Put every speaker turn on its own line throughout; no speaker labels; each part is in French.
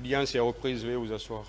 L'audience est reprise, veuillez vous asseoir.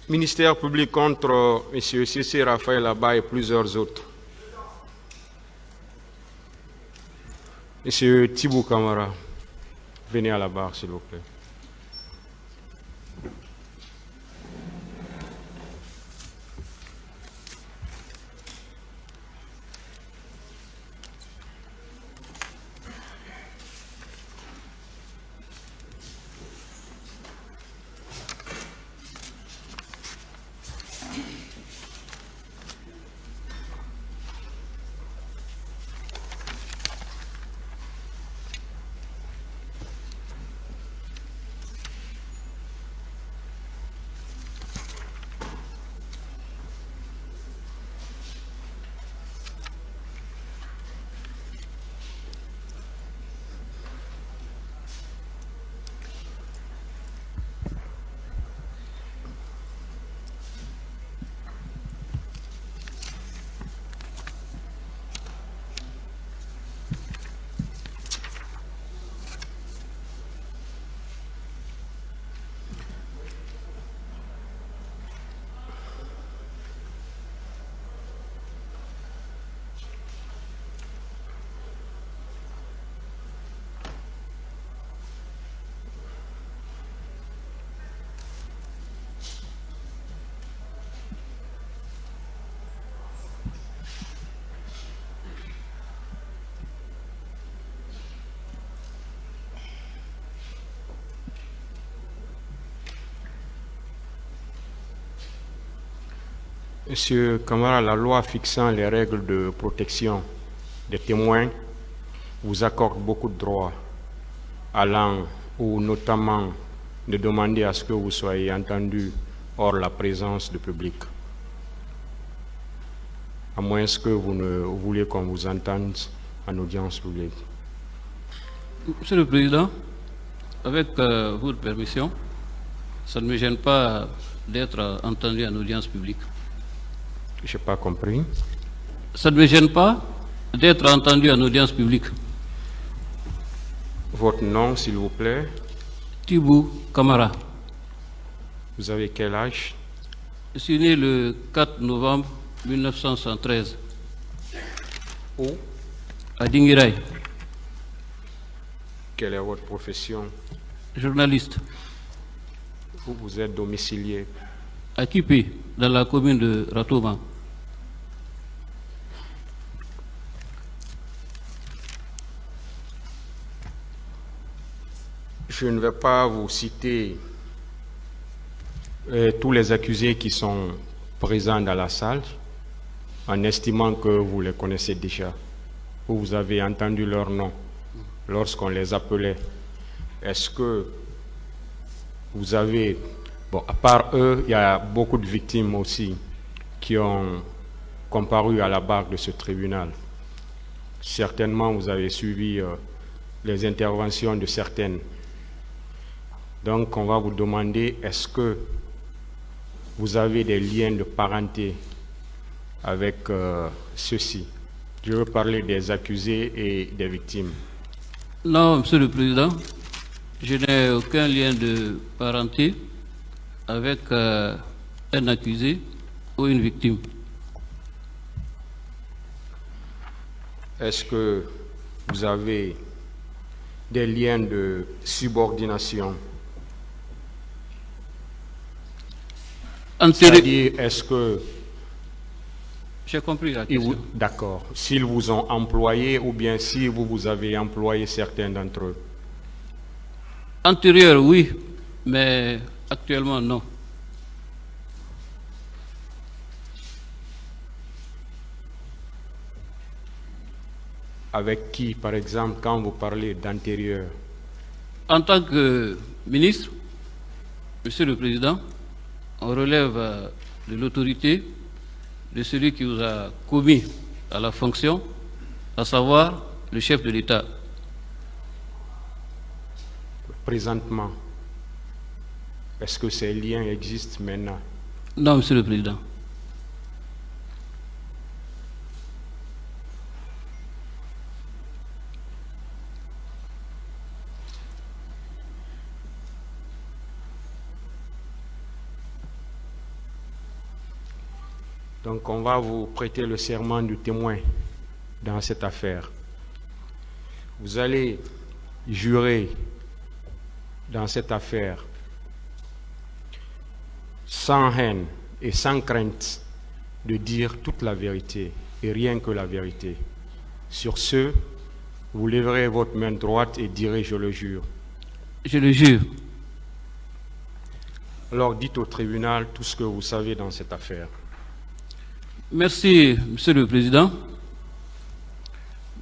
Ministère public contre M. Cissé Raphaël Abba et plusieurs autres. M. Thibou Camara, venez à la barre, s'il vous plaît. Monsieur Camara, la loi fixant les règles de protection des témoins vous accorde beaucoup de droits, allant ou notamment de demander à ce que vous soyez entendu hors la présence du public, à moins que vous ne vouliez qu'on vous entende en audience publique.
Monsieur le Président, avec votre permission, ça ne me gêne pas d'être entendu en audience publique.
Je n'ai pas compris.
Ça ne me gêne pas d'être entendu en audience publique.
Votre nom, s'il vous plaît?
Thibou Camara.
Vous avez quel âge?
Je suis né le 4 novembre 1973.
Où?
À Dinguiraye.
Quelle est votre profession?
Journaliste.
Où vous êtes domicilié?
À Kipé, dans la commune de Ratouma.
Je ne vais pas vous citer tous les accusés qui sont présents dans la salle, en estimant que vous les connaissez déjà, ou vous avez entendu leur nom lorsqu'on les appelait. Est-ce que vous avez... Bon, à part eux, il y a beaucoup de victimes aussi qui ont comparu à la barre de ce tribunal. Certainement, vous avez suivi les interventions de certaines. Donc, on va vous demander, est-ce que vous avez des liens de parenté avec ceux-ci? Je veux parler des accusés et des victimes.
Non, Monsieur le Président, je n'ai aucun lien de parenté avec un accusé ou une victime.
Est-ce que vous avez des liens de subordination? C'est-à-dire, est-ce que...
J'ai compris la question.
D'accord. S'ils vous ont employé ou bien si vous avez employé certains d'entre eux?
Antérieur, oui, mais actuellement, non.
Avec qui, par exemple, quand vous parlez d'antérieur?
En tant que ministre, Monsieur le Président, on relève de l'autorité de celui qui vous a commis à la fonction, à savoir le chef de l'État.
Présentement, est-ce que ces liens existent maintenant?
Non, Monsieur le Président.
Donc on va vous prêter le serment du témoin dans cette affaire. Vous allez jurer dans cette affaire sans haine et sans crainte de dire toute la vérité et rien que la vérité. Sur ce, vous lèverez votre main droite et direz « je le jure ».
Je le jure.
Alors dites au tribunal tout ce que vous savez dans cette affaire.
Merci, Monsieur le Président.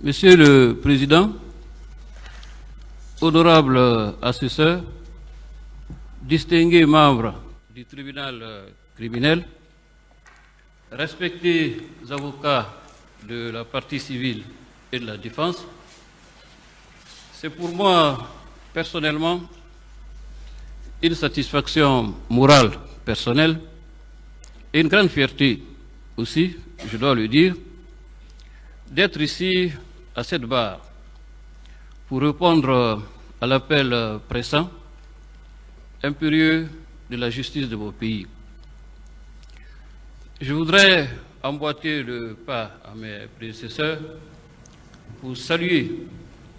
Monsieur le Président, honorable assesseur, distingués membres du tribunal criminel, respectés avocats de la partie civile et de la défense, c'est pour moi, personnellement, une satisfaction morale personnelle et une grande fierté aussi, je dois le dire, d'être ici à cette barre pour répondre à l'appel pressant, impérieux de la justice de vos pays. Je voudrais emboîter le pas à mes prédécesseurs pour saluer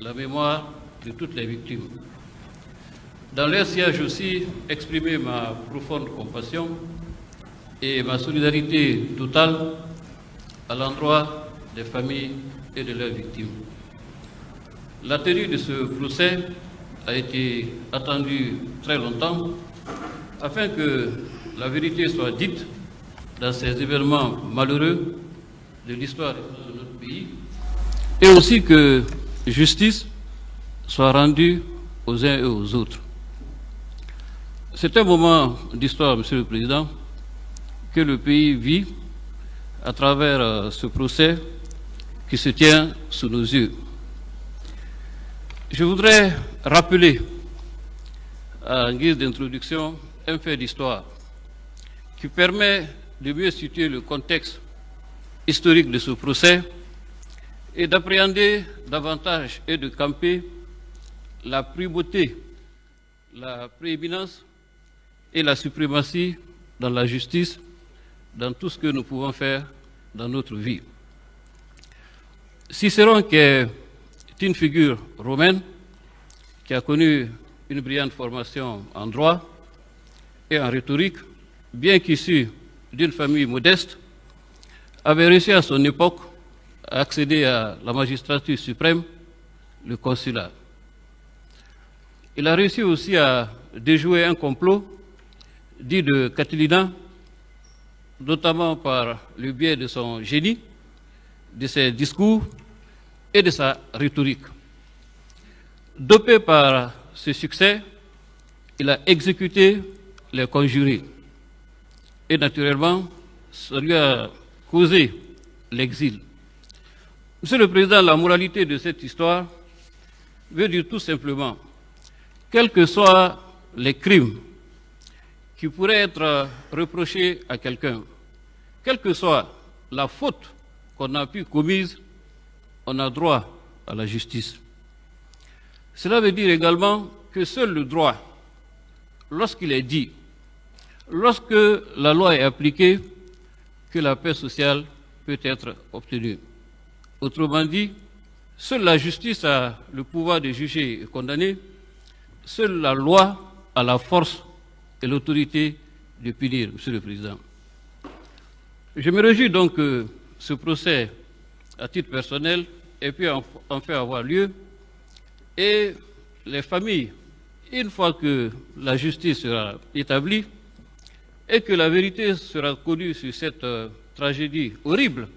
la mémoire de toutes les victimes. Dans leur siège aussi, exprimer ma profonde compassion et ma solidarité totale à l'endroit des familles et de leurs victimes. La tenue de ce procès a été attendue très longtemps afin que la vérité soit dite dans ces événements malheureux de l'histoire de notre pays et aussi que justice soit rendue aux uns et aux autres. C'est un moment d'histoire, Monsieur le Président, que le pays vit à travers ce procès qui se tient sous nos yeux. Je voudrais rappeler, en guise d'introduction, un fait d'histoire qui permet de mieux situer le contexte historique de ce procès et d'appréhender davantage et de camper la primauté, la prééminence et la suprématie dans la justice, dans tout ce que nous pouvons faire dans notre vie. Cicéron, qui est une figure romaine, qui a connu une brillante formation en droit et en rhétorique, bien qu'issu d'une famille modeste, avait réussi à son époque à accéder à la magistrature suprême, le consulat. Il a réussi aussi à déjouer un complot dit de Catilina, notamment par le biais de son génie, de ses discours et de sa rhétorique. Dopé par ce succès, il a exécuté les conjurés. Et naturellement, ça lui a causé l'exil. Monsieur le Président, la moralité de cette histoire veut dire tout simplement, quels que soient les crimes qui pourraient être reprochés à quelqu'un, quelle que soit la faute qu'on a pu commise, on a droit à la justice. Cela veut dire également que seul le droit, lorsqu'il est dit, lorsque la loi est appliquée, que la paix sociale peut être obtenue. Autrement dit, seule la justice a le pouvoir de juger et condamner, seule la loi a la force et l'autorité de punir, Monsieur le Président. Je me réjouis donc que ce procès, à titre personnel, ait pu enfin avoir lieu et les familles, une fois que la justice sera établie et que la vérité sera connue sur cette tragédie horrible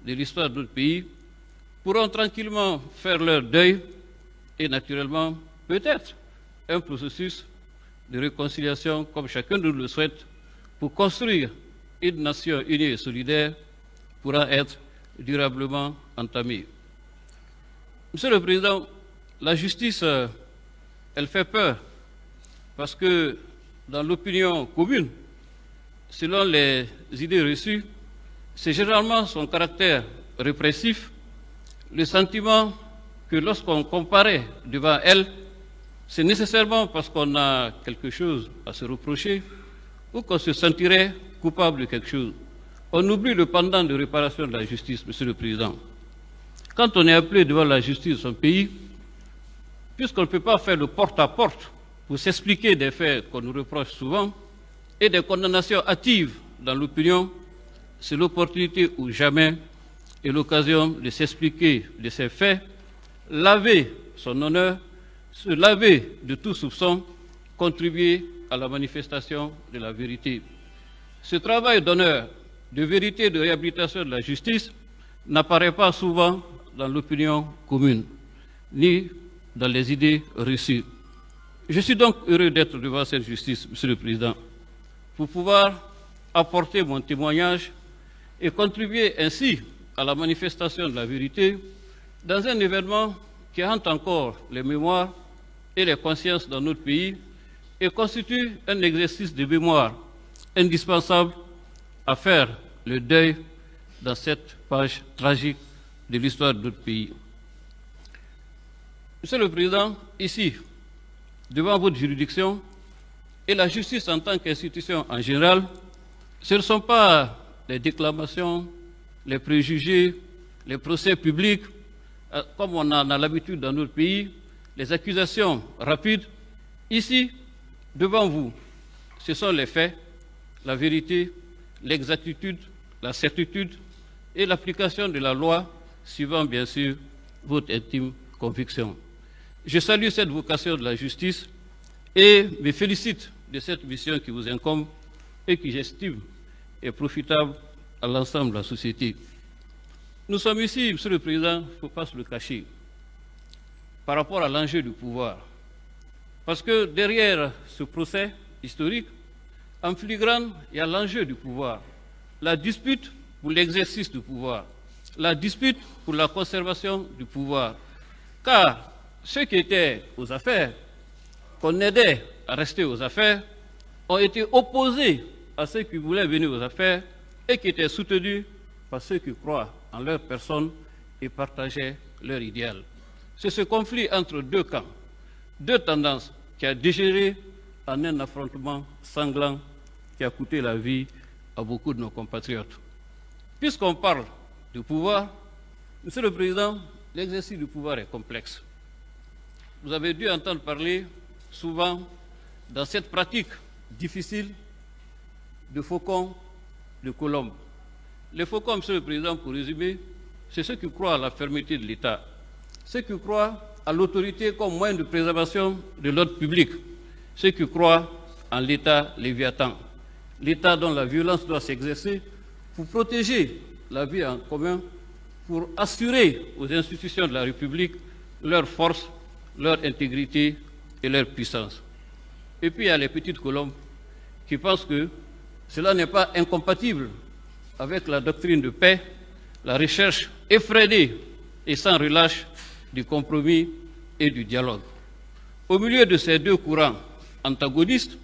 de l'histoire de notre pays, pourront tranquillement faire leur deuil et naturellement, peut-être, un processus de réconciliation, comme chacun de nous le souhaite, pour construire une nation unie et solidaire pourra être durablement entamée. Monsieur le Président, la justice, elle fait peur parce que dans l'opinion commune, selon les idées reçues, c'est généralement son caractère répressif, le sentiment que lorsqu'on comparaît devant elle, c'est nécessairement parce qu'on a quelque chose à se reprocher ou qu'on se sentirait coupable de quelque chose. On oublie le pendant de réparation de la justice, Monsieur le Président. Quand on est appelé devant la justice de son pays, puisqu'on ne peut pas faire le porte-à-porte pour s'expliquer des faits qu'on nous reproche souvent et des condamnations hâtives dans l'opinion, c'est l'opportunité ou jamais et l'occasion de s'expliquer de ces faits, laver son honneur, se laver de tout soupçon, contribuer à la manifestation de la vérité. Ce travail d'honneur, de vérité et de réhabilitation de la justice n'apparaît pas souvent dans l'opinion commune, ni dans les idées reçues. Je suis donc heureux d'être devant cette justice, Monsieur le Président, pour pouvoir apporter mon témoignage et contribuer ainsi à la manifestation de la vérité dans un événement qui hante encore les mémoires et les consciences dans notre pays et constitue un exercice de mémoire indispensable à faire le deuil dans cette page tragique de l'histoire de notre pays. Monsieur le Président, ici, devant votre juridiction, et la justice en tant qu'institution en général, ce ne sont pas les déclamations, les préjugés, les procès publics, comme on en a l'habitude dans notre pays, les accusations rapides. Ici, devant vous, ce sont les faits, la vérité, l'exactitude, la certitude et l'application de la loi, suivant bien sûr votre intime conviction. Je salue cette vocation de la justice et me félicite de cette mission qui vous incombe et qui, j'estime, est profitable à l'ensemble de la société. Nous sommes ici, Monsieur le Président, il ne faut pas se le cacher, par rapport à l'enjeu du pouvoir. Parce que derrière ce procès historique, en filigrane, il y a l'enjeu du pouvoir, la dispute pour l'exercice du pouvoir, la dispute pour la conservation du pouvoir. Car ceux qui étaient aux affaires, qu'on aidait à rester aux affaires, ont été opposés à ceux qui voulaient venir aux affaires et qui étaient soutenus par ceux qui croient en leur personne et partageaient leur idéal. C'est ce conflit entre deux camps, deux tendances qui a dégénéré en un affrontement sanglant qui a coûté la vie à beaucoup de nos compatriotes. Puisqu'on parle du pouvoir, Monsieur le Président, l'exercice du pouvoir est complexe. Vous avez dû entendre parler souvent dans cette pratique difficile de faucons, de colombes. Les faucons, Monsieur le Président, pour résumer, c'est ceux qui croient à la fermeté de l'État, ceux qui croient à l'autorité comme moyen de préservation de l'ordre public, ceux qui croient en l'État léviathan, l'État dont la violence doit s'exercer pour protéger la vie en commun, pour assurer aux institutions de la République leur force, leur intégrité et leur puissance. Et puis il y a les petites colombes qui pensent que cela n'est pas incompatible avec la doctrine de paix, la recherche effrénée et sans relâche du compromis et du dialogue. Au milieu de ces deux courants antagonistes,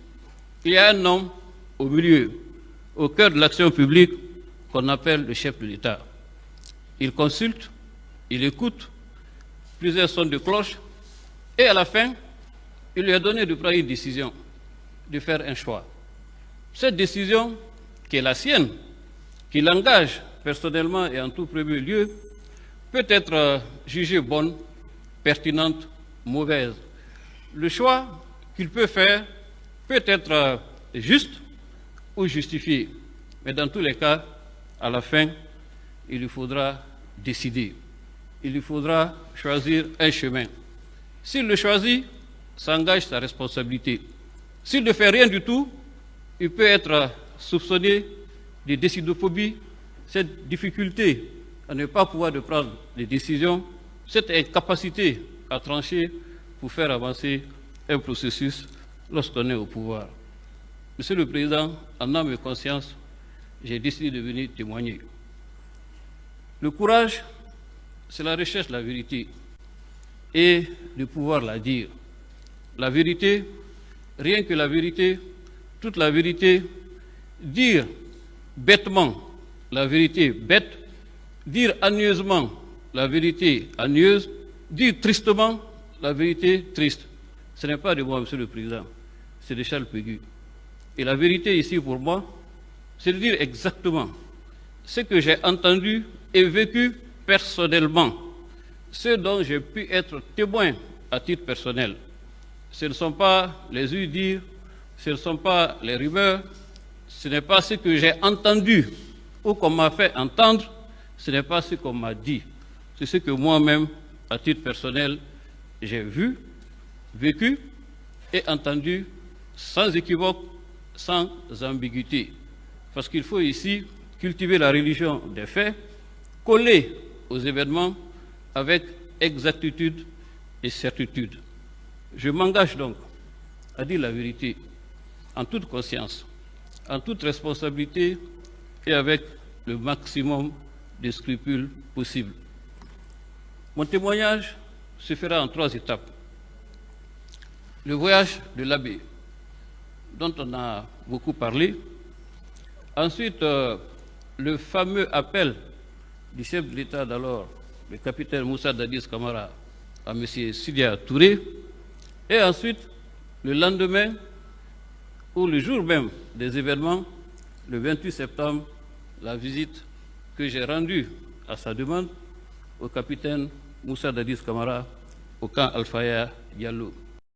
il y a un homme au milieu, au cœur de l'action publique, qu'on appelle le chef de l'État. Il consulte, il écoute, plusieurs sons de cloche, et à la fin, il lui a donné de prendre une décision, de faire un choix. Cette décision, qui est la sienne, qui l'engage personnellement et en tout premier lieu, peut être jugée bonne, pertinente, mauvaise. Le choix qu'il peut faire peut être juste, ou justifié. Mais dans tous les cas, à la fin, il lui faudra décider. Il lui faudra choisir un chemin. S'il le choisit, ça engage sa responsabilité. S'il ne fait rien du tout, il peut être soupçonné de décidophobie, cette difficulté à ne pas pouvoir de prendre des décisions, cette incapacité à trancher pour faire avancer un processus lorsqu'on est au pouvoir. Monsieur le Président, en âme et conscience, j'ai décidé de venir témoigner. Le courage, c'est la recherche de la vérité et de pouvoir la dire. La vérité, rien que la vérité, toute la vérité, dire bêtement la vérité bête, dire ennieusement la vérité ennieuse, dire tristement la vérité triste. Ce n'est pas de moi, Monsieur le Président, c'est de Charles Péguy. Et la vérité ici pour moi, c'est de dire exactement ce que j'ai entendu et vécu personnellement, ce dont j'ai pu être témoin à titre personnel. Ce ne sont pas les ouï-dire, ce ne sont pas les rumeurs, ce n'est pas ce que j'ai entendu ou qu'on m'a fait entendre, ce n'est pas ce qu'on m'a dit. C'est ce que moi-même, à titre personnel, j'ai vu, vécu et entendu sans équivoque, sans ambiguïté. Parce qu'il faut ici cultiver la religion des faits, coller aux événements avec exactitude et certitude. Je m'engage donc à dire la vérité en toute conscience, en toute responsabilité et avec le maximum de scrupules possibles. Mon témoignage se fera en 3 étapes. Le voyage de l'abbé, dont on a beaucoup parlé. Ensuite, le fameux appel du chef de l'État d'alors, le capitaine Moussa Dadis Camara, à M. Sidya Touré. Et ensuite, le lendemain, ou le jour même des événements, le 28 septembre, la visite que j'ai rendue à sa demande au capitaine Moussa Dadis Camara au camp Alfaya Diallo.